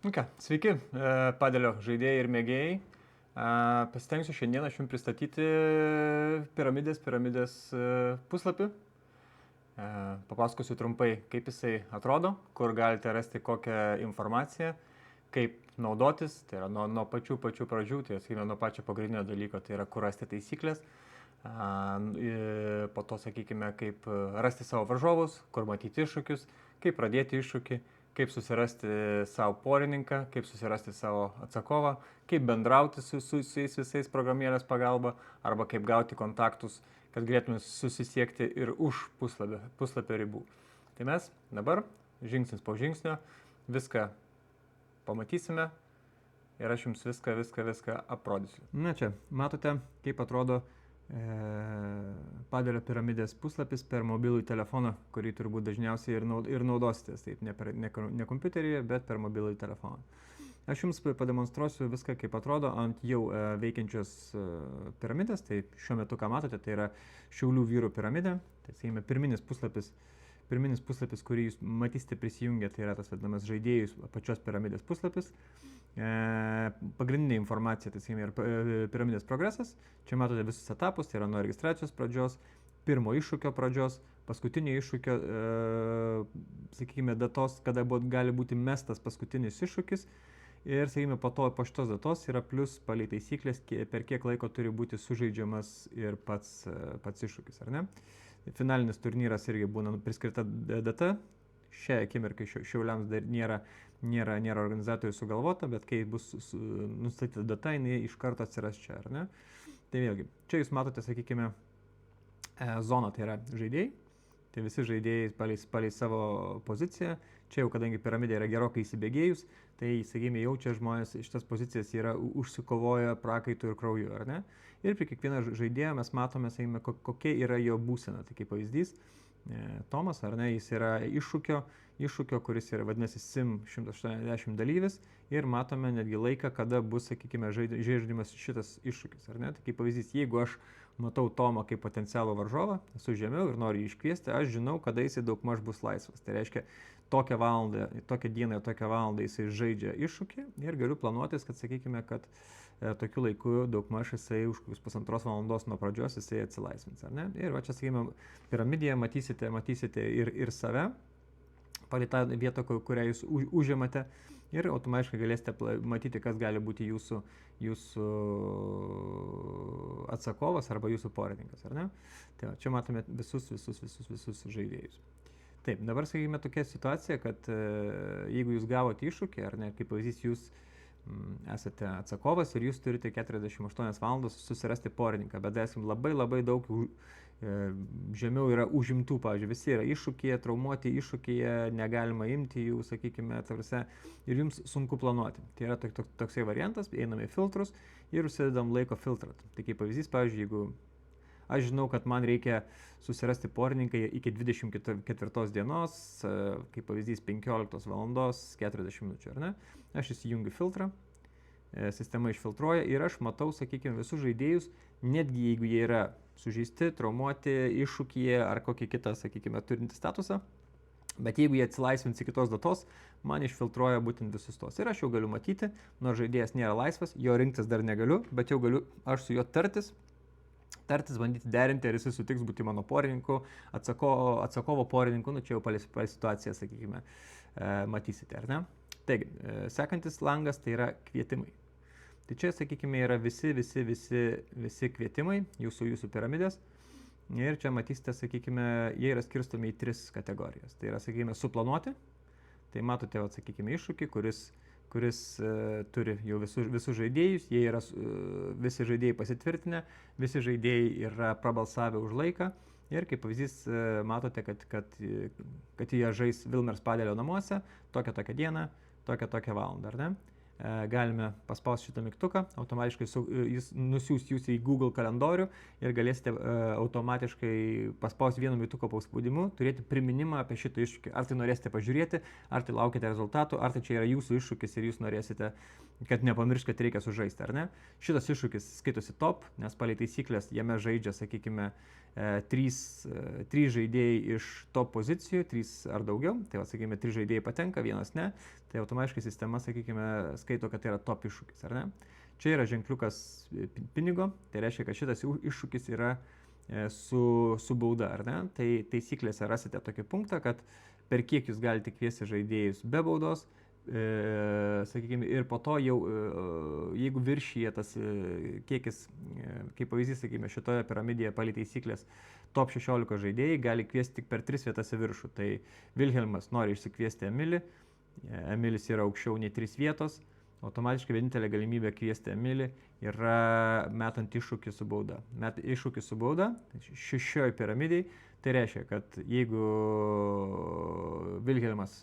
Sveiki, padelio žaidėjai ir mėgėjai. Pasitengsiu šiandien aš jums pristatyti piramidės puslapį. Papasakosiu trumpai, kaip jisai atrodo, kur galite rasti kokią informaciją, kaip naudotis, tai yra nuo pačių pradžių, tai sakykime, nuo pačio pagrindinio dalyko, tai yra kur rasti taisyklės. Po to, sakykime, kaip rasti savo varžovus, kur matyti iššūkius, kaip pradėti iššūkį, kaip susirasti savo porininką, kaip susirasti savo atsakovą, kaip bendrauti su jais visais programėlės pagalba, arba kaip gauti kontaktus, kad galėtume susisiekti ir už puslapio ribų. Tai mes dabar žingsnis po žingsnio viską pamatysime ir aš jums viską aprodysiu. Na čia, matote, kaip atrodo padelio piramidės puslapis per mobilų telefoną, kurį turbūt dažniausiai ir naudositės, taip, ne kompiuteryje, bet per mobilų telefoną. Aš jums pademonstruosiu viską, kaip atrodo ant jau veikiančios piramidės. Tai šiuo metu, ką matote, tai yra Šiaulių vyrų piramidė. Tai, sakykime, pirminis puslapis, kurį jūs matysite prisijungę, tai yra tas vadinamas žaidėjus pačios piramidės puslapis. Pagrindinė informacija, tai sakykime, ir piramidės progresas. Čia matote visus etapus, tai yra nuo registracijos pradžios, pirmo iššūkio pradžios, paskutinio iššūkio, sakykime, datos, kada gali būti mestas paskutinis iššūkis. Ir, sakykime, po šitos datos yra plus palei taisyklės, per kiek laiko turi būti sužaidžiamas ir pats iššūkis, ar ne? Finalinis turnyras irgi būna priskirta data. Šią akimirką Šiauliams dar nėra organizatorių sugalvota, bet kai bus nustatyta data, jinai iš karto atsiras čia, ar ne? Tai vėlgi, čia jūs matote, sakykime, zoną, tai yra žaidėjai. Tai visi žaidėjai palei savo poziciją. Čia jau, kadangi piramidė yra gerokai įsibėgėjus, tai, sakykime, jau čia žmonės šitas pozicijas yra užsikovoję prakaitų ir krauju, ar ne? Ir prie kiekvieno žaidėjo mes matome, sakykime, kokia yra jo būsena. Tai kaip pavyzdys, Tomas, ar ne, jis yra iššūkio, kuris yra vadinasi SIM 180 dalyvis ir matome netgi laiką, kada bus, sakykime, žaidžiamas šitas iššūkis, ar ne? Tai kaip pavyzdys, jeigu aš matau Tomą kaip potencialų varžovą, esu žemiau ir noriu jį iškviesti, aš žinau, kada jisai daugmaž bus laisvas. Tai reiškia, tokią dieną ir tokią valandą jisai žaidžia iššūkį ir galiu planuotis, kad, sakykime, kad tokiu laiku daugmaž jisai už 1,5 valandos nuo pradžios jisai atsilaisvins, ar ne? Ir va čia, sakykime, piramidėje matysite ir save, palei tą vietą, kurią jūs užimate, ir automatiškai galėsite matyti, kas gali būti jūsų atsakovas arba jūsų porininkas, ar ne? Tai va, čia matome visus žaidėjus. Taip, dabar, sakykime, tokia situacija, kad jeigu jūs gavote iššūkį, ar ne, kaip pavyzdys, jūs esate atsakovas ir jūs turite 48 valandas susirasti porininką, bet esame labai daug žemiau yra užimtų, pavyzdžiui, visi yra iššūkyje, traumuoti iššūkyje, negalima imti jų, sakykime, tarsi, ir jums sunku planuoti. Tai yra toksai variantas, einame į filtrus ir užsidedam laiko filtrą. Tai kaip pavyzdys, pavyzdžiui, jeigu aš žinau, kad man reikia susirasti porininką iki 24 dienos, kaip pavyzdys 15 valandos 40 minučių, ar ne? Aš įsijungiu filtrą, sistema išfiltruoja ir aš matau, sakykime, visus žaidėjus, netgi jeigu jie yra sužeisti, traumuoti, iššūkyje ar kokį kitą, sakykime, turintį statusą, bet jeigu jie atsilaisvins iki kitos datos, man išfiltruoja būtent visus tos. Ir aš jau galiu matyti, nors žaidėjas nėra laisvas, jo rinktis dar negaliu, bet jau galiu aš su juo tartis, bandyti derinti, ar jisai sutiks būti mano porininku, atsakovo porininku, čia jau palei situaciją, sakykime, matysite, ar ne? Taigi, sekantis langas tai yra kvietimai. Tai čia, sakykime, yra visi kvietimai, jūsų piramidės. Ir čia matysite, sakykime, jie yra skirstomi į 3 kategorijas. Tai yra, sakykime, suplanuoti. Tai matote, sakykime, iššūkį, kuris turi jau visus žaidėjus, jie yra visi žaidėjai pasitvirtinę, visi žaidėjai yra prabalsavę už laiką ir kaip pavyzdys matote, kad jie žais Vilmers padelio namuose tokią dieną, tokią valandą, ar ne? galime paspausti šitą mygtuką, automatiškai jis nusiūs jūs į Google kalendorių ir galėsite automatiškai paspausti vieno mygtuko paspaudimu, turėti priminimą apie šitą iššūkį. Ar tai norėsite pažiūrėti, ar tai laukite rezultatų, ar tai čia yra jūsų iššūkis ir jūs norėsite, kad nepamiršt, kad reikia sužaisti, ar ne. Šitas iššūkis skaitosi top, nes palei taisyklės jame žaidžia, sakykime, 3 žaidėjai iš top pozicijų, 3 ar daugiau, tai va, sakykime, 3 žaidėjai patenka, vienas ne, tai automatiškai sistema, sakykime, skaito, kad tai yra top iššūkis, ar ne. Čia yra ženkliukas pinigo, tai reiškia, kad šitas iššūkis yra su bauda, ar ne. Tai taisyklėse rasite tokį punktą, kad per kiek jūs galite kviesti žaidėjus be baudos, sakykime, ir po to jau, jeigu viršyje tas kiekis, kaip pavyzdys, sakykime, šitoje piramidėje palei taisyklės top 16 žaidėjai gali kviesti tik per 3 vietas į viršų. Tai Vilhelmas nori išsikviesti Emilį, Emilis yra aukščiau nei 3 vietos, automatiškai vienintelė galimybė kviesti Emilį yra metant iššūkį su bauda. Iššūkį su bauda šešioje piramidėje, tai reiškia, kad jeigu Vilhelmas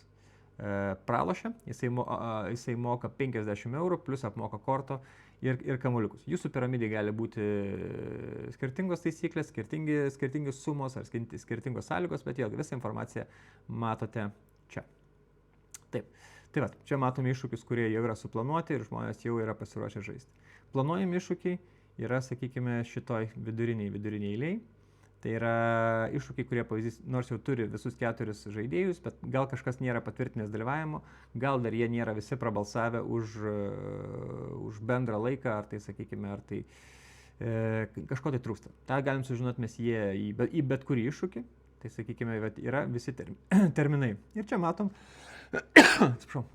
pralošia, jisai moka 50 eurų, plus apmoka korto ir kamuoliukus. Jūsų piramidai gali būti skirtingos taisyklės, skirtingi sumos ar skirtingos sąlygos, bet vėlgi visą informaciją matote čia. Taip, tai va, čia matome iššūkius, kurie jau yra suplanuoti ir žmonės jau yra pasiruošę žaisti. Planuojami iššūkiai yra, sakykime, šitoj viduriniai eilėj. Tai yra iššūkiai, kurie pavyzdys, nors jau turi visus 4 žaidėjus, bet gal kažkas nėra patvirtinęs dalyvavimo, gal dar jie nėra visi prabalsavę už bendrą laiką, ar tai, sakykime, ar tai kažko tai trūksta. Ta galim sužinoti mes jie į bet kurį iššūkį, tai, sakykime, yra visi terminai. Ir čia matom, atsiprašau,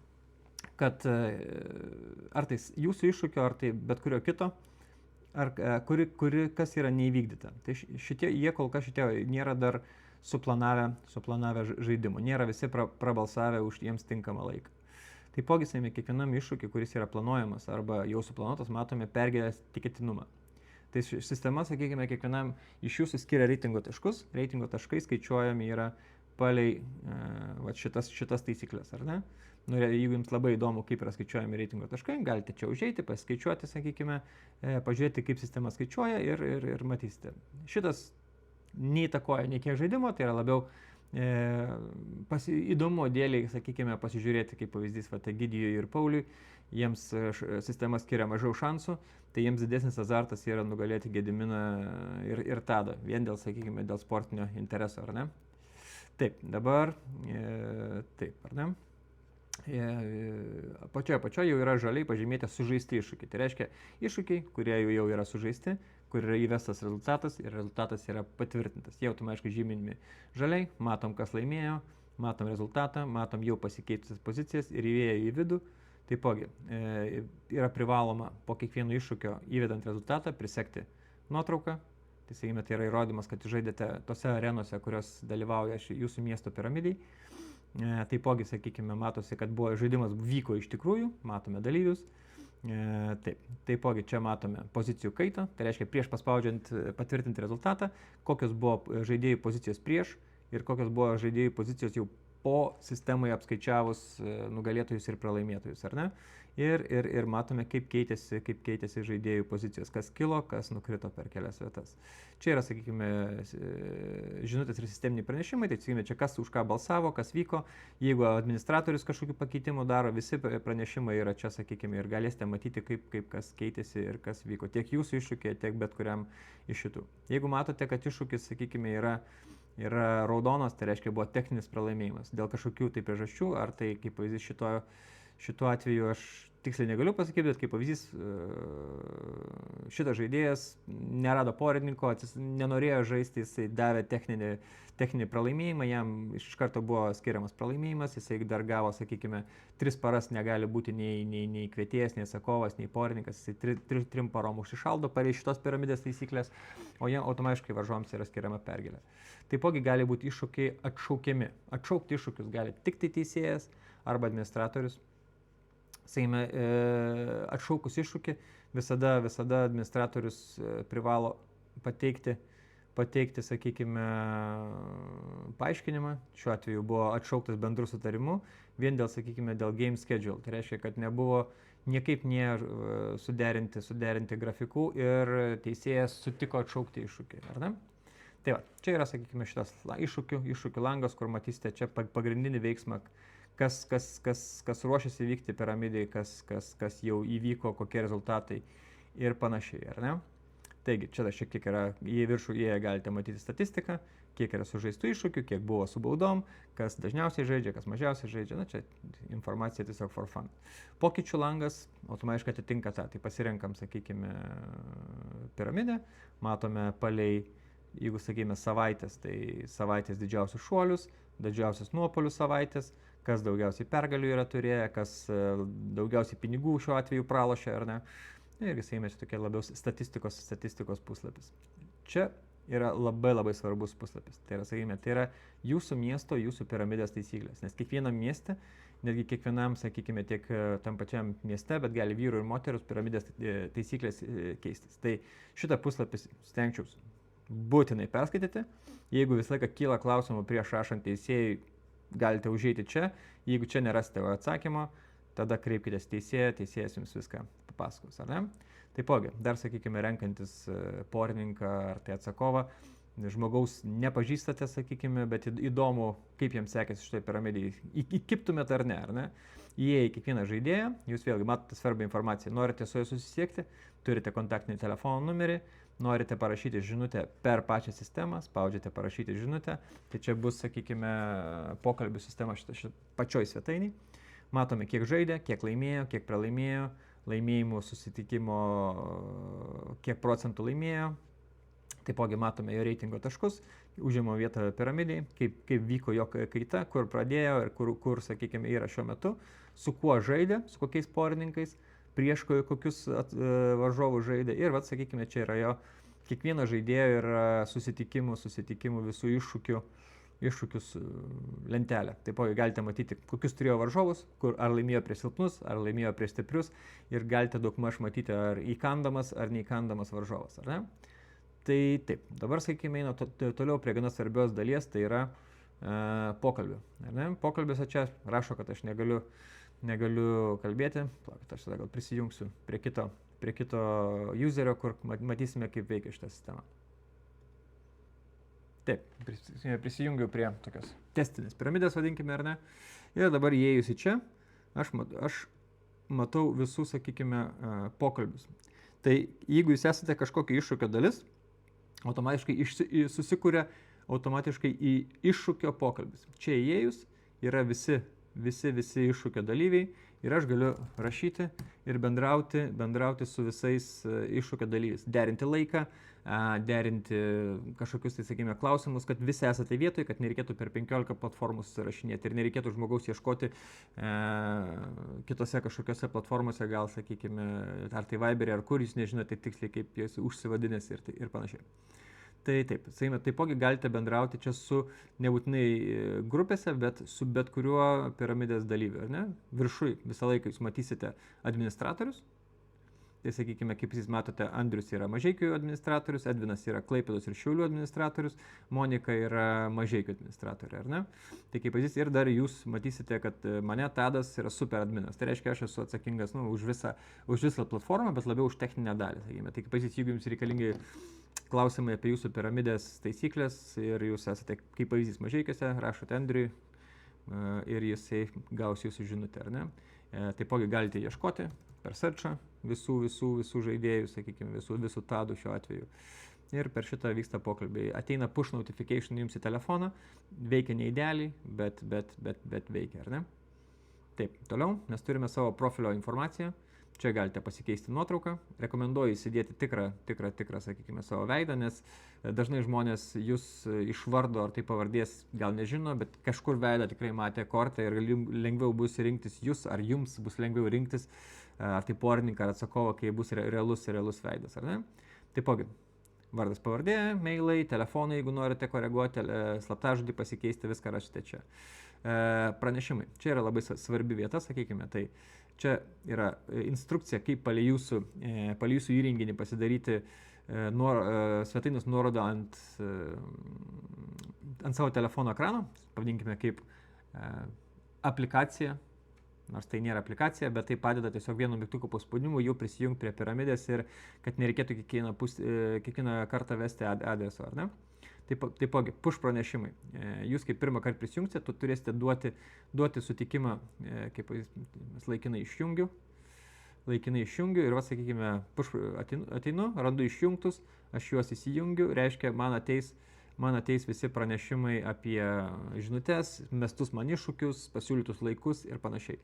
kad ar tai jūsų iššūkio, ar tai bet kurio kito, ar kas yra neįvykdyta. Tai jie kol kas nėra dar suplanavę žaidimų, nėra visi prabalsavę už jiems tinkamą laiką. Taipogi, sakykime, kiekvienam iššūkiui, kuris yra planuojamas arba jau suplanuotas, matome pergalės tikėtinumą. Tai sistema, sakykime, kiekvienam iš jūsų skiria reitingo taškus, reitingo taškai skaičiuojami yra palei šitas taisyklės, ar ne? Jeigu jums labai įdomu, kaip yra skaičiuojami reitingo taškai, galite čia užeiti, paskaičiuoti, sakykime, pažiūrėti, kaip sistema skaičiuoja ir matysite. Šitas neįtakoja nei kiek žaidimo, tai yra labiau įdomu dėliai, sakykime, pasižiūrėti, kaip pavyzdys Egidijui ir Pauliui, jiems sistema skiria mažiau šansų, tai jiems didesnis azartas yra nugalėti Gediminą ir Tadą, vien dėl, sakykime, dėl sportinio intereso, ar ne? Taip, dabar, taip, ar ne? Pačioje jau yra žaliai pažymėti sužaisti iššūkiai. Tai reiškia iššūkiai, kurie jau yra sužaisti, kur yra įvestas rezultatas ir rezultatas yra patvirtintas. Jie automatiškai žyminimi žaliai, matom, kas laimėjo, matom rezultatą, matom jau pasikeitusias pozicijas ir įvėję į vidų. Taipogi yra privaloma po kiekvieno iššūkio įvedant rezultatą prisekti nuotrauką. Tai, sakykime, tai yra įrodymas, kad žaidėte tose arenose, kurios dalyvauja jūsų miesto piramidai. Taipogi, sakykime, matosi, kad žaidimas vyko iš tikrųjų, matome dalyvius. Taipogi čia matome pozicijų kaitą, tai reiškia prieš paspaudžiant patvirtinti rezultatą, kokios buvo žaidėjų pozicijos prieš ir kokios buvo žaidėjų pozicijos jau po sistemai apskaičiavus nugalėtojus ir pralaimėtojus, ar ne? Ir matome, kaip keitėsi žaidėjų pozicijos, kas kilo, kas nukrito per kelias vietas. Čia yra, sakykime, žinutės ir sisteminiai pranešimai, tai sakykime, čia kas už ką balsavo, kas vyko. Jeigu administratorius kažkokių pakeitimų daro, visi pranešimai yra čia, sakykime, ir galėsite matyti, kaip kas keitėsi ir kas vyko. Tiek jūsų iššūkiai, tiek bet kuriam iš šitų. Jeigu matote, kad iššūkis, sakykime, yra raudonas, tai reiškia buvo techninis pralaimėjimas. Dėl kažkokių tai priežasčių, ar tai kaip pavyzdys šituo atveju aš tiksliai negaliu pasakyti, bet kaip pavyzdys šitas žaidėjas nerado porininko, nenorėjo žaisti, jisai davė techninį pralaimėjimą, jam iš karto buvo skiriamas pralaimėjimas, jisai dar gavo, sakykime, 3 paras negali būti nei kvietėjas, nei sakovas, nei porininkas, jisai 3 parom užsišaldo pareiš šitos piramidės taisyklės, o jam automatiškai varžovams yra skiriama pergalė. Taipogi gali būti iššūkiai atšaukiami. Atšaukti iššūkius gali tik tai teisėjas arba administratorius. Sakykime, atšaukus iššūkį, visada administratorius privalo pateikti, sakykime, paaiškinimą. Šiuo atveju buvo atšauktas bendru sutarimu, vien dėl, sakykime, dėl game schedule. Tai reiškia, kad nebuvo niekaip nėra suderinti grafikų ir teisėjas sutiko atšaukti iššūkį, ar ne? Tai va, čia yra, sakykime, šitas iššūkių langas, kur matysite čia pagrindinį veiksmą, kas ruošiasi vykti piramidai, kas jau įvyko, kokie rezultatai ir panašiai, ar ne? Taigi, čia šiek tiek yra, į viršų jie galite matyti statistiką, kiek yra sužaistų iššūkių, kiek buvo su baudom, kas dažniausiai žaidžia, kas mažiausiai žaidžia, na čia informacija tiesiog for fun. Pokyčių langas automatiškai atitinka tą, tai pasirenkam, sakykime, piramidę, matome palei, jeigu sakykime savaitės, tai savaitės didžiausius šuolius, didžiausius nuopolius savaitės, kas daugiausiai pergalių yra turėję, kas daugiausiai pinigų šiuo atveju pralošė, ar ne. Ir jisai mes tokia labiau statistikos puslapis. Čia yra labai svarbus puslapis. Tai yra, sakykime, tai yra jūsų miesto, jūsų piramidės taisyklės. Nes kiekvienam mieste, netgi kiekvienam, sakykime, tiek tam pačiam mieste, bet gali vyrų ir moterų piramidės taisyklės keistis. Tai šitą puslapį stengčiausi būtinai perskaityti. Jeigu visą laiką kyla klausimų prieš rašant teisėjai, galite užeiti čia. Jeigu čia nerasite atsakymo, tada kreipkitės teisėjas jums viską papasakos, ar ne? Taipogi, dar sakykime, renkantis porininką ar tai atsakovą, žmogaus nepažįstate, sakykime, bet įdomu, kaip jiems sekėsi šitoje piramidėje, įkiptumėt ar ne? Įėję į kiekvieną žaidėją, jūs vėlgi matote svarbią informaciją, norite su juo susisiekti, turite kontaktinį telefono numerį, norite parašyti žinutę per pačią sistemą, spaudžiate parašyti žinutę, tai čia bus, sakykime, pokalbių sistema šitą pačioj svetainiai. Matome, kiek žaidė, kiek laimėjo, kiek pralaimėjo, laimėjimų susitikimo, kiek procentų laimėjo. Taipogi matome jo reitingo taškus, užimo vietą piramidėje, kaip vyko jo kaita, kur pradėjo ir kur, sakykime, yra šiuo metu, su kuo žaidė, su kokiais porininkais, prieš kokius varžovų žaidė. Ir, sakykime, čia yra jo kiekvieno žaidėjo ir susitikimų visų iššūkius lentelę. Taipogi galite matyti, kokius turėjo varžovus, ar laimėjo prieš silpnus, ar laimėjo prieš stiprius ir galite daugmaž matyti, ar įkandamas, ar neįkandamas varžovas, ar ne? Tai taip, dabar, sakykime, eina toliau prie gana svarbios dalies, tai yra pokalbių. Pokalbiuose čia rašo, kad aš negaliu kalbėti, aš tada gal prisijungsiu prie kito userio, kur matysime, kaip veikia šitą sistemą. Taip, prisijungiau prie tokios testinės piramidės, vadinkime, ar ne. Ir dabar įėjus į čia, aš matau visus, sakykime, pokalbius. Tai jeigu jūs esate kažkokio iššūkio dalis, automatiškai susikuria automatiškai į iššūkio pokalbis. Čia įėjus yra visi iššūkio dalyviai ir aš galiu rašyti ir bendrauti su visais iššūkio dalyviais. Derinti laiką, derinti kažkokius, tai sakykime, klausimus, kad visi esate vietoje, kad nereikėtų per 15 platformų susirašinėti ir nereikėtų žmogaus ieškoti kitose kažkokiose platformose, gal, sakykime, ar tai Viber'e, ar kur jūs nežinote tiksliai, kaip jūs užsivadinės ir panašiai. Tai taip, taipogi galite bendrauti čia su nebūtinai grupėse, bet su bet kuriuo piramidės dalyviu, ar ne? Viršui visą laiką jūs matysite administratorius. Tai sakykime, kaip jūs matote, Andrius yra Mažeikių administratorius, Edvinas yra Klaipėdos ir Šiaulių administratorius, Monika yra Mažeikių administratorė, ar ne? Tai kaip pavyzdys, ir dar jūs matysite, kad mane Tadas yra super adminas. Tai reiškia, aš esu atsakingas už visą platformą, bet labiau už techninę dalį. Sakykime. Tai kaip pavyzdys, jeigu jums reikalingi klausimai apie jūsų piramidės taisyklės ir jūs esate, kaip pavyzdys, Mažeikiuose, rašote Andriui ir jisai gaus jūsų žinutę, ar ne? Taipogi galite ieškoti per searchą visų žaidėjų, sakykime, visų Tadų šiuo atveju. Ir per šitą vyksta pokalbiai. Ateina push notification jums į telefoną, veikia neidealiai, bet veikia, ar ne? Taip, toliau mes turime savo profilio informaciją. Čia galite pasikeisti nuotrauką. Rekomenduoju įsidėti tikrą, sakykime, savo veidą, nes dažnai žmonės jūs iš vardo ar tai pavardės gal nežino, bet kažkur veidą tikrai matė kortą ir lengviau bus rinktis jūs, ar jums bus lengviau rinktis, ar tai porininką, ar atsakovą, kai bus realus veidas, ar ne? Taipogi, vardas pavardė, mailai, telefonai, jeigu norite koreguoti, slaptažodį pasikeisti, viską rašite čia. Pranešimai. Čia yra labai svarbi vieta, sakykime, tai čia yra instrukcija, kaip palei jūsų įrenginį pasidaryti svetainės nuorodą ant savo telefono ekrano, pavadinkime kaip aplikacija, nors tai nėra aplikacija, bet tai padeda tiesiog vienu mygtuko paspaudimu jau prisijungti prie piramidės ir kad nereikėtų kiekvieną kartą vesti adreso, ar ne? Taipogi, push pranešimai. Jūs kaip pirmą kartą prisijungsite, tu turėsite duoti sutikimą, kaip laikinai išjungiu ir, sakykime, ateinu, randu išjungtus, aš juos įsijungiu, reiškia, man ateis visi pranešimai apie žinutes, mestus man iššūkius, pasiūlytus laikus ir panašiai.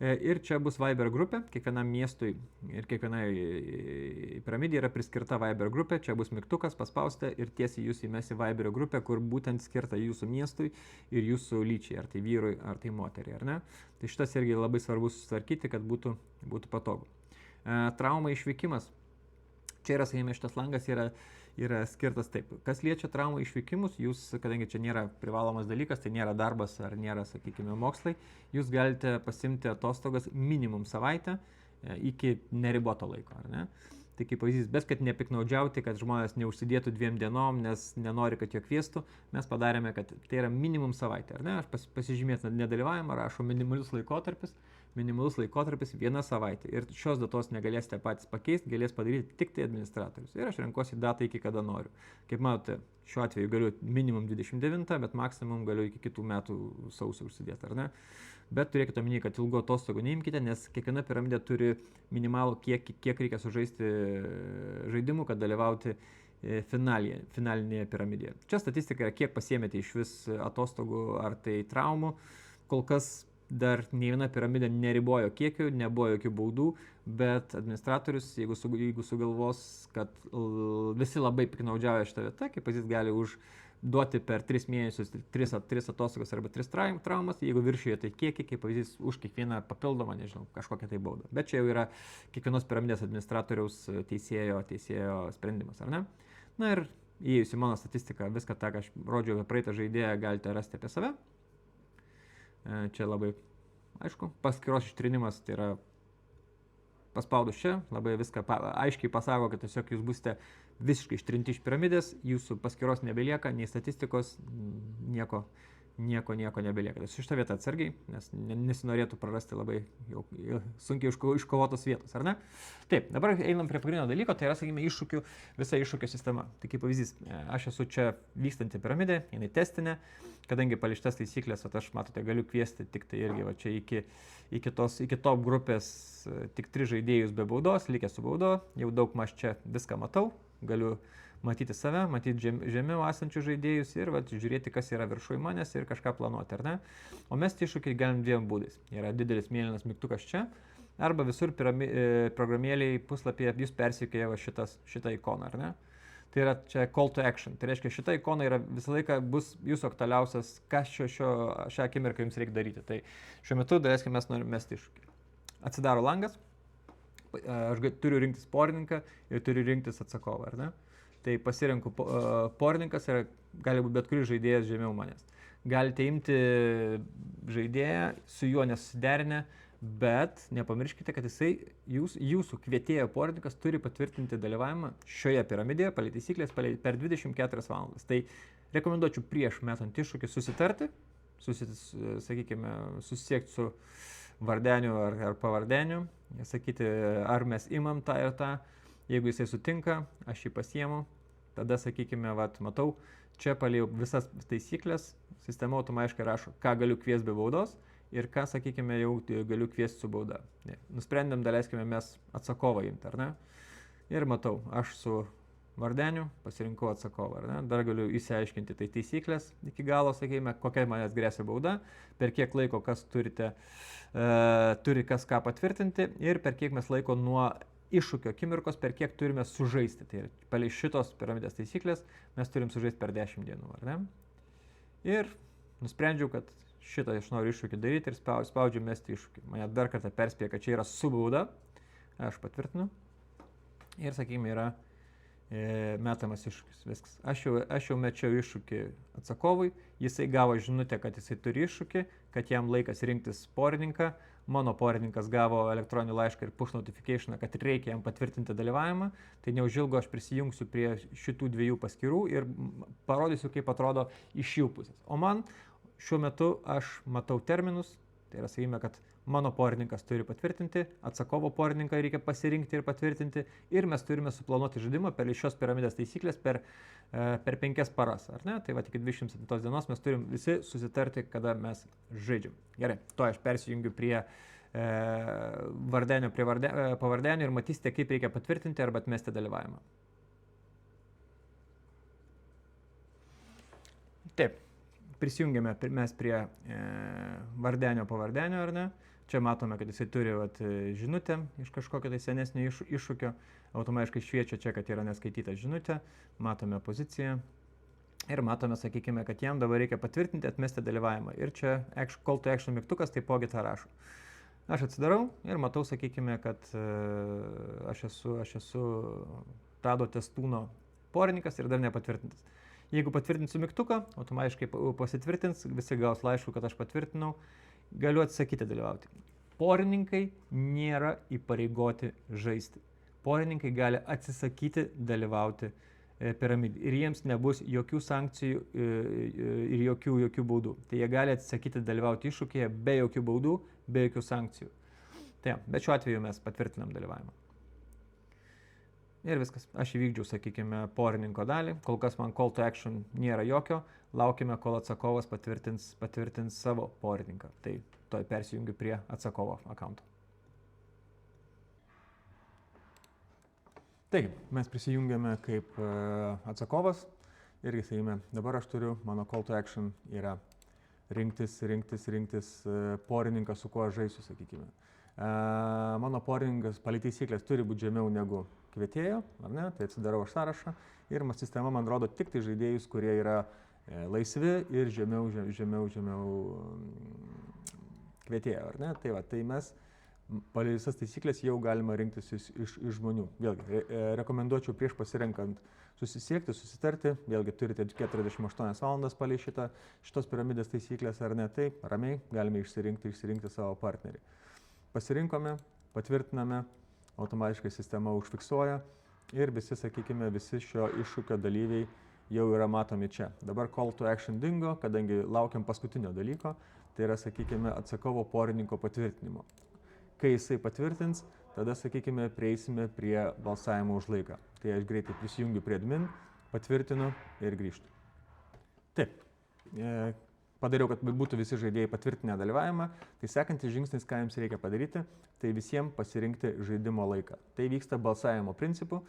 Ir čia bus Viber grupė, kiekvienam miestui ir kiekvienai piramidė yra priskirta Viber grupė, čia bus mygtukas, paspausite ir tiesiai jūs įmesi Viberio grupę, kur būtent skirta jūsų miestui ir jūsų lyčiai, ar tai vyrui, ar tai moteriai, ar ne? Tai šitas irgi labai svarbu susitvarkyti, kad būtų patogu. Trauma išvykimas. Čia yra, sakykime, šitas langas yra skirtas taip. Kas liečia traumų išvykimus, jūs, kadangi čia nėra privalomas dalykas, tai nėra darbas ar nėra, sakykime, mokslai, jūs galite pasimti atostogas minimum savaitę iki neriboto laiko, ar ne? Tai kaip pavyzdys, bet kad nepiknaudžiauti, kad žmonės neužsidėtų 2 dienom, nes nenori, kad jo kviestų, mes padarėme, kad tai yra minimum savaitę, ar ne? Aš pasižymėt nedalyvavimą, rašo minimalus laikotarpis 1 savaitė. Ir šios datos negalėsite patys pakeisti, galės padaryti tik tai administratorius. Ir aš renkuosi datą iki kada noriu. Kaip matote, šiuo atveju galiu minimum 29, bet maksimum galiu iki kitų metų sausio užsidėti, ar ne? Bet turėkite omeny, kad ilgo atostogų neimkite, nes kiekviena piramidė turi minimalų kiek reikia sužaisti žaidimų, kad dalyvauti finalinėje piramidėje. Čia statistika yra, kiek pasiėmėte iš vis atostogų ar tai traumų. Kol kas dar nei viena piramidė neribojo kiekių, nebuvo jokių baudų, bet administratorius, jeigu sugalvos, kad visi labai piknaudžiauja šitą vietą, kaip pavyzdys gali užduoti per 3 mėnesius 3 atostogas arba 3 traumas, jeigu viršijo tai kiekį, kaip pavyzdys už kiekvieną papildomą, nežinau, kažkokią tai baudą. Bet čia jau yra kiekvienos piramidės administratoriaus teisėjo sprendimas, ar ne? Na ir įėjus į mano statistiką, viską tą, ką aš rodžiau apie praeitą žaidėją, galite rasti apie save. Čia labai, aišku, paskyros ištrinimas, tai yra paspaudus čia, labai viską aiškiai pasako, kad tiesiog jūs būsite visiškai ištrinti iš piramidės, jūsų paskyros nebelieka, nei statistikos, nieko nebelieka. Tai su šitą vietą atsargiai, nes nesinorėtų prarasti labai sunkiai iškovotos vietos, ar ne? Taip, dabar einam prie pagrindinio dalyko, tai yra, sakykime, visa iššūkio sistema. Tai kaip pavyzdys, aš esu čia vykstanti piramidė, jinai testinė, kadangi palištas taisyklės, aš matote, galiu kviesti tik tai irgi va čia iki top grupės tik 3 žaidėjus be baudos, likę su baudo, jau daug maž čia viską matau, galiu matyti save, matyti žemiau esančius žaidėjus ir žiūrėti, kas yra viršuj manęs ir kažką planuoti, ar ne? O mesti iššūkį galim 2 būdais. Yra didelis mėlynas mygtukas čia, arba visur programėliai puslapyje jūs persikėja šitą ikoną, ar ne? Tai yra čia call to action. Tai reiškia, šita ikona yra visą laiką bus jūsų aktualiausias, kas šią akimirką jums reikia daryti. Tai šiuo metu, daleiskim, mes norime mesti iššūkį. Atsidaro langas, aš turiu rinktis porininką ir turiu rinktis atsakovą, ar ne? Tai pasirenku porininkas ir gali būti bet kuris žaidėjas žemiau manęs. Galite imti žaidėją, su juo nesusiderinę, bet nepamirškite, kad jūsų kvietėjo porininkas turi patvirtinti dalyvavimą šioje piramidėje, pagal taisyklės, per 24 valandas. Tai rekomenduočiau prieš metant iššūkį susitarti, sakykime, susisiekti su vardeniu ar pavardeniu, sakyti, ar mes imam tą ir tą. Jeigu jisai sutinka, aš jį pasiemu, tada, sakykime, matau, čia palėjau visas taisyklės, sistema automatiškai rašo, ką galiu kviesti be baudos ir ką, sakykime, jau galiu kviesti su bauda. Nusprendėm, daleiskime mes atsakovą imti, ar ne? Ir matau, aš su vardeniu pasirinkau atsakovą, ar ne? Dar galiu įsiaiškinti tai taisyklės iki galo, sakykime, kokia manęs grėsia bauda, per kiek laiko kas turi kas ką patvirtinti ir per kiek mes laiko nuo iššūkio akimirkos, per kiek turime sužaisti. Tai palei šitos piramidės taisyklės mes turim sužaisti per 10 dienų, ar ne? Ir nusprendžiau, kad šitą aš noriu iššūkį daryti ir spaudžiu mesti iššūkį. Mane dar kartą perspėja, kad čia yra su bauda. Aš patvirtinu. Ir, sakykime, yra metamas iššūkis. Viskas. Aš jau mečiau iššūkį atsakovui. Jisai gavo žinutę, kad jisai turi iššūkį, kad jam laikas rinktis porininką. Mano porininkas gavo elektroninį laišką ir push notification, kad reikia jam patvirtinti dalyvavimą, tai neužilgo aš prisijungsiu prie šitų 2 paskyrų ir parodysiu, kaip atrodo iš jų pusės. O man šiuo metu aš matau terminus, Tai yra, sakykime, kad mano porininkas turi patvirtinti, atsakovo porininką reikia pasirinkti ir patvirtinti ir mes turime suplanuoti žaidimą per šios piramidės taisyklės per 5 paras, ar ne? Tai va, iki 27 dienos mes turim visi susitarti, kada mes žaidžiam. Gerai, to aš persijungiu prie vardenio prie pavardenio ir matysite, kaip reikia patvirtinti arba atmesti dalyvavimą. Taip, prisijungiame mes prie vardenio pavardenio, ar ne? Čia matome, kad jisai turi žinutę iš kažkokio tai senesnio iššūkio, automatiškai šviečia čia, kad yra neskaityta žinutė, matome poziciją ir matome, sakykime, kad jam dabar reikia patvirtinti, atmesti dalyvavimą. Ir čia call to action mygtukas taipogi tą rašo. Aš atsidarau ir matau, sakykime, kad aš esu Tado Testūno porininkas ir dar nepatvirtintas. Jeigu patvirtinsiu mygtuką, automatiškai pasitvirtins, visi gaus laiškų, kad aš patvirtinau, galiu atsisakyti dalyvauti. Porininkai nėra įpareigoti žaisti. Porininkai gali atsisakyti dalyvauti piramidį ir jiems nebus jokių sankcijų ir jokių baudų. Tai jie gali atsisakyti dalyvauti iššūkyje be jokių baudų, be jokių sankcijų. Tai, bet šiuo atveju mes patvirtinam dalyvavimą. Ir viskas. Aš įvykdžiau, sakykime, porininko dalį. Kol kas man call to action nėra jokio. Laukime, kol atsakovas patvirtins savo porininką. Tai toj persijungiu prie atsakovo akaunto. Taigi, mes prisijungiame kaip atsakovas. Irgi, sakykime, dabar aš turiu, mano call to action yra rinktis porininką, su kuo aš žaisiu, sakykime. Mano porininkas palei taisyklės turi būti žemiau negu kvietėjo, ar ne? Tai atsidarau aš sąrašą ir sistema man rodo tik tai žaidėjus, kurie yra laisvi ir žemiau kvietėjo, ar ne? Tai va, tai mes palei visas taisyklės jau galima rinktis iš žmonių. Vėlgi, rekomenduočiau prieš pasirenkant susisiekti, susitarti, vėlgi turite 48 valandas palei šitos piramidės taisyklės, ar ne? Tai ramiai galime išsirinkti savo partnerį. Pasirinkome, patvirtiname, automatiškai sistema užfiksuoja ir visi, sakykime, visi šio iššūkio dalyviai jau yra matomi čia. Dabar call to action dingo, kadangi laukiam paskutinio dalyko, tai yra, sakykime, atsakovo porininko patvirtinimo. Kai jisai patvirtins, tada, sakykime, prieisime prie balsavimo už laiką. Tai aš greitai prisijungiu prie admin, patvirtinu ir grįžtu. Taip. Padariau, kad būtų visi žaidėjai patvirtinę dalyvavimą, tai sekantis žingsnis, ką jums reikia padaryti, tai visiems pasirinkti žaidimo laiką. Tai vyksta balsavimo principu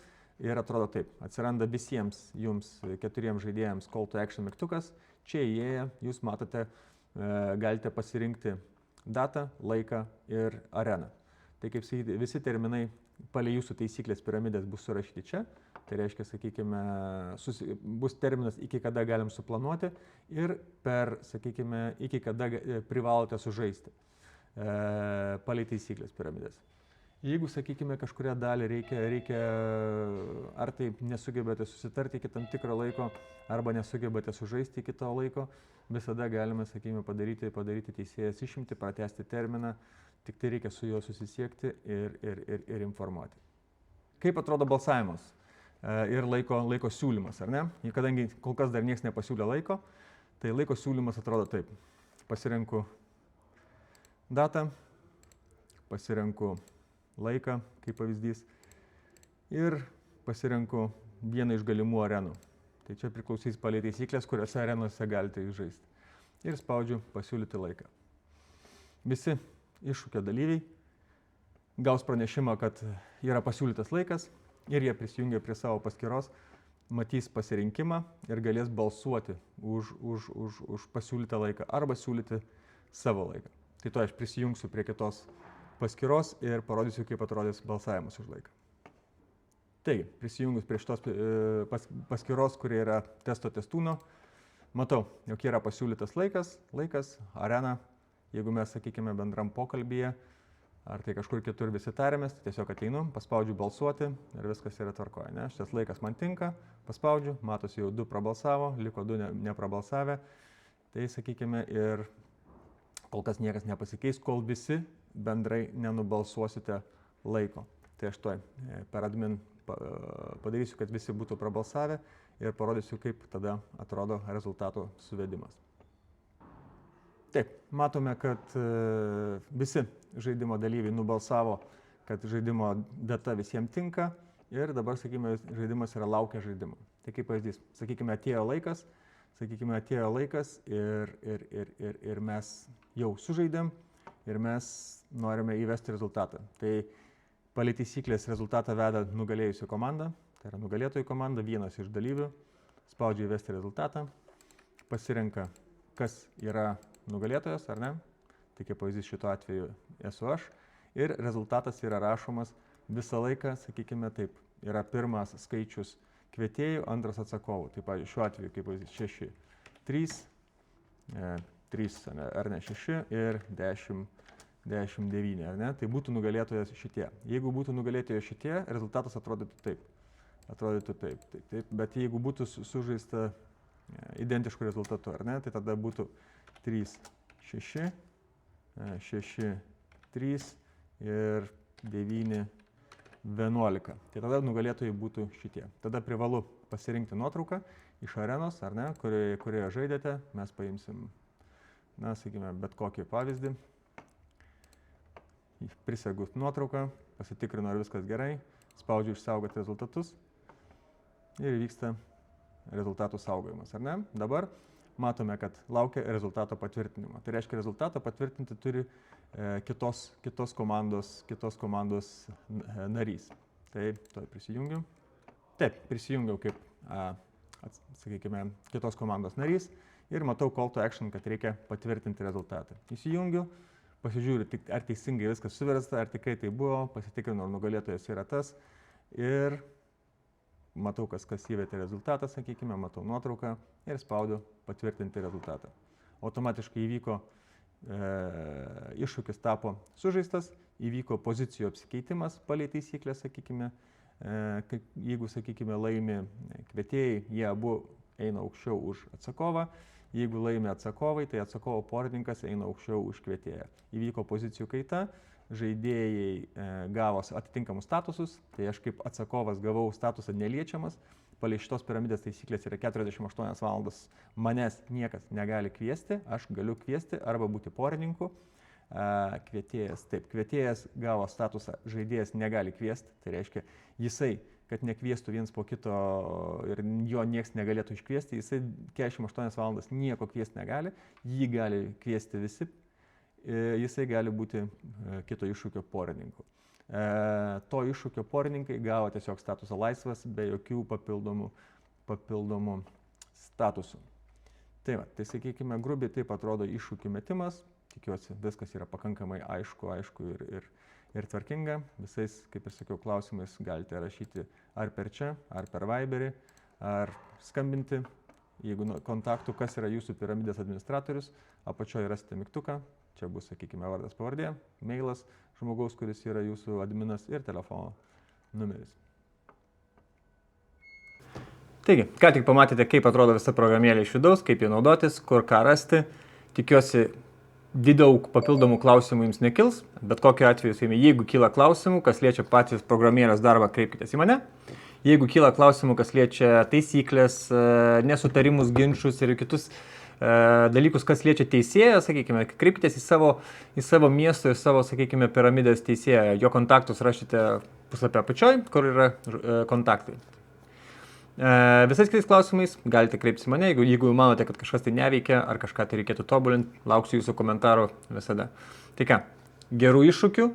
ir atrodo taip. Atsiranda visiems jums 4 žaidėjams call to action mygtukas. Čia įėję jūs matote, galite pasirinkti datą, laiką ir areną. Tai kaip sakyti, visi terminai palei jūsų taisyklės piramidės bus surašyti čia. Tai reiškia, sakykime, bus terminas, iki kada galim suplanuoti ir per, sakykime, iki kada privalote sužaisti palei taisyklės piramidės. Jeigu, sakykime, kažkuria dalį reikia ar tai nesugebate susitarti iki tam tikro laiko, arba nesugebate sužaisti iki to laiko, visada galime, sakykime, padaryti teisėjas išimti, pratęsti terminą, tik tai reikia su juo susisiekti ir informuoti. Kaip atrodo balsavimas? Ir laiko siūlymas, ar ne? Kadangi kol kas dar niekas nepasiūlė laiko, tai laiko siūlymas atrodo taip. Pasirenku datą, pasirenku laiką, kaip pavyzdys, ir pasirenku vieną iš galimų arenų. Tai čia priklausys palei taisyklės, kuriuose arenose galite žaisti. Ir spaudžiu pasiūlyti laiką. Visi iššūkio dalyviai gaus pranešimą, kad yra pasiūlytas laikas, ir jie prisijungia prie savo paskyros, matys pasirinkimą ir galės balsuoti už pasiūlytą laiką arba siūlyti savo laiką. Tai to aš prisijungsiu prie kitos paskyros ir parodysiu, kaip atrodys balsavimas už laiką. Taigi, prisijungus prie šitos paskyros, kurie yra testo Testūno, matau, jog yra pasiūlytas laikas, arena. Jeigu mes, sakykime, bendram pokalbyje, ar tai kažkur kitur visi tarėmės, tai tiesiog ateinu, paspaudžiu balsuoti ir viskas yra tvarkoje. Ne? Šitas laikas man tinka, paspaudžiu, matosi jau 2 prabalsavo, liko 2 neprabalsavę. Tai sakykime, ir kol kas niekas nepasikeis, kol visi bendrai nenubalsuosite laiko. Tai aš tuoj per admin padarysiu, kad visi būtų prabalsavę ir parodysiu, kaip tada atrodo rezultatų suvedimas. Taip, matome, kad visi žaidimo dalyviai nubalsavo, kad žaidimo data visiems tinka ir dabar, sakykime, žaidimas yra laukia žaidimo. Tai kaip pavyzdys, sakykime, atėjo laikas ir mes jau sužaidėm ir mes norime įvesti rezultatą. Tai palei taisyklės rezultatą veda nugalėjusi komanda, tai yra nugalėtojų komanda, vienas iš dalyvių, spaudžia įvesti rezultatą, pasirenka, kas yra nugalėtojas ar ne, tai kaip pavyzdys šituo atveju esu aš, ir rezultatas yra rašomas visą laiką, sakykime taip, yra pirmas skaičius kvietėjų, antras atsakovų. Tai pavyzdžiui, šiuo atveju, kaip pavyzdys, 6, 3 ar ne 6 ir 10, 9, ar ne? Tai būtų nugalėtojas šitie. Jeigu būtų nugalėtojas šitie, rezultatas atrodytų taip. Bet jeigu būtų sužaista identiškų rezultatų, ar ne, tai tada būtų 3, 6, 6, 3 ir 9, 11. Tai tada nugalėtojai būtų šitie. Tada privalu pasirinkti nuotrauką iš arenos, ar ne, kurioje žaidėte. Mes paimsim, na, sakykime, bet kokį pavyzdį. Prisegu nuotrauką, pasitikrinu, ar viskas gerai, spaudžiu išsaugoti rezultatus ir vyksta rezultatų saugojimas, ar ne? Dabar matome, kad laukia rezultato patvirtinimo. Tai reiškia, rezultatą patvirtinti turi kitos komandos narys. Tai prisijungiu. Taip, prisijungiau kaip, sakykime, kitos komandos narys ir matau call to action, kad reikia patvirtinti rezultatą. Įsijungiu, pasižiūriu, ar teisingai viskas suversta, ar tikrai tai buvo, pasitikrinu, ar nugalėtojas yra tas ir matau, kas įvedė rezultatą, sakykime, matau nuotrauką ir spaudiu patvirtinti rezultatą. Automatiškai įvyko, iššūkis tapo sužaistas, įvyko pozicijų apsikeitimas palei taisyklę, sakykime, jeigu, sakykime, laimi kvietėjai, jie abu eina aukščiau už atsakovą, jeigu laimi atsakovai, tai atsakovo porininkas eina aukščiau už kvietėją. Įvyko pozicijų kaita, žaidėjai gavo atitinkamus statusus, tai aš kaip atsakovas gavau statusą neliečiamas, palei šitos piramidės taisyklės yra 48 valandas, manęs niekas negali kviesti, aš galiu kviesti arba būti porininku. Kvietėjas gavo statusą, žaidėjas negali kviesti, tai reiškia jisai, kad nekviestų viens po kito ir jo nieks negalėtų iškviesti, jisai 48 valandas nieko kviesti negali, jį gali kviesti visi, jisai gali būti kito iššūkio porininku. To iššūkio porininkai gavo tiesiog statusą laisvas, be jokių papildomų statusų. Tai sakykime, grubiai taip atrodo iššūkių metimas, tikiuosi viskas yra pakankamai aišku ir tvarkinga. Visais, kaip ir sakiau, klausimais galite rašyti ar per čia, ar per Viberį, ar skambinti. Jeigu kontaktų, kas yra jūsų piramidės administratorius, apačioje rasite mygtuką. Čia bus, sakykime, vardas pavardė, mailas žmogaus, kuris yra jūsų adminas ir telefono numeris. Taigi, ką tik pamatėte, kaip atrodo visa programėlė iš vidaus, kaip jį naudotis, kur ką rasti. Tikiuosi, daug papildomų klausimų jums nekils, bet kokiu atveju, jeigu kyla klausimų, kas liečia patys programėlės darbą, kreipkitės į mane. Jeigu kyla klausimų, kas liečia taisyklės, nesutarimus, ginčius ir kitus dalykus, kas liečia teisėją, sakykime, kreipkitės į savo miesto, į savo, sakykime, piramidės teisėją. Jo kontaktus rašite puslapio apačioj, kur yra kontaktai. Visais kitais klausimais galite kreiptis į mane, jeigu manote, kad kažkas tai neveikia ar kažką tai reikėtų tobulinti, lauksiu jūsų komentarų visada. Tai ką, gerų iššūkių,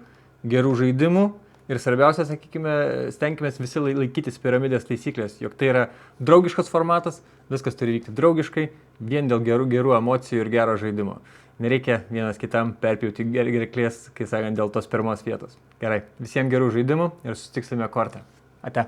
gerų žaidimų ir svarbiausia, sakykime, stenkime visi laikytis piramidės taisyklės, jog tai yra draugiškas formatas, viskas turi vykti draugiškai, vien dėl gerų emocijų ir gero žaidimo. Nereikia vienas kitam perpjauti gerklės, kai sakant, dėl tos pirmos vietos. Gerai, visiems gerų žaidimų ir susitiksime kortą. Ate.